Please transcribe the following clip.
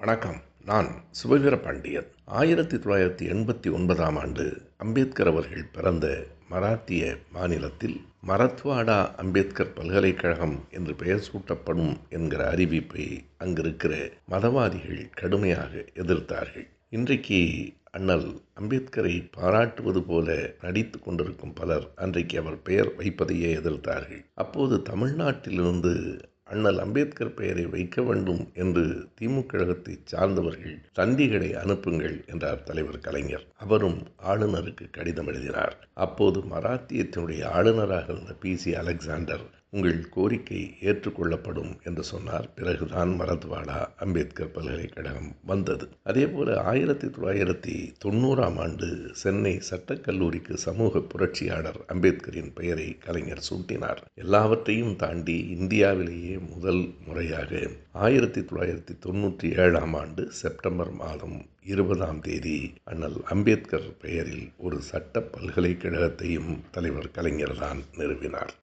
வணக்கம். நான் சுபவீர பாண்டியன். 1989ஆம் ஆண்டு அம்பேத்கர் அவர்கள் பிறந்த மராத்திய மாநிலத்தில் மரத்வாடா அம்பேத்கர் பல்கலைக்கழகம் என்று பெயர் சூட்டப்படும் என்கிற அறிவிப்பை அங்கிருக்கிற மதவாதிகள் கடுமையாக எதிர்த்தார்கள். இன்றைக்கு அண்ணல் அம்பேத்கரை பாராட்டுவது போல நடித்து கொண்டிருக்கும் பலர் அன்றைக்கு அவர் பெயர் வைப்பதையே எதிர்த்தார்கள். அப்போது தமிழ்நாட்டிலிருந்து அண்ணல் அம்பேத்கர் பெயரை வைக்க வேண்டும் என்று திமுக கழகத்தை சார்ந்தவர்கள் தந்திகளை அனுப்புங்கள் என்றார் தலைவர் கலைஞர். அவரும் ஆளுநருக்கு கடிதம் எழுதினார். அப்போது மராத்தியத்தினுடைய ஆளுநராக இருந்த PC அலெக்சாண்டர் உங்கள் கோரிக்கை ஏற்றுக்கொள்ளப்படும் என்று சொன்னார். பிறகுதான் மரத்வாடா அம்பேத்கர் பல்கலைக்கழகம் வந்தது. அதேபோல 1990ஆம் ஆண்டு சென்னை சட்டக்கல்லூரிக்கு சமூக புரட்சியாளர் அம்பேத்கரின் பெயரை கலைஞர் சூட்டினார். எல்லாவற்றையும் தாண்டி இந்தியாவிலேயே முதல் முறையாக 1997ஆம் ஆண்டு செப்டம்பர் மாதம் 20ஆம் தேதி அண்ணல் அம்பேத்கர் பெயரில் ஒரு சட்ட பல்கலைக்கழகத்தையும் தலைவர் கலைஞர் தான் நிறுவினார்.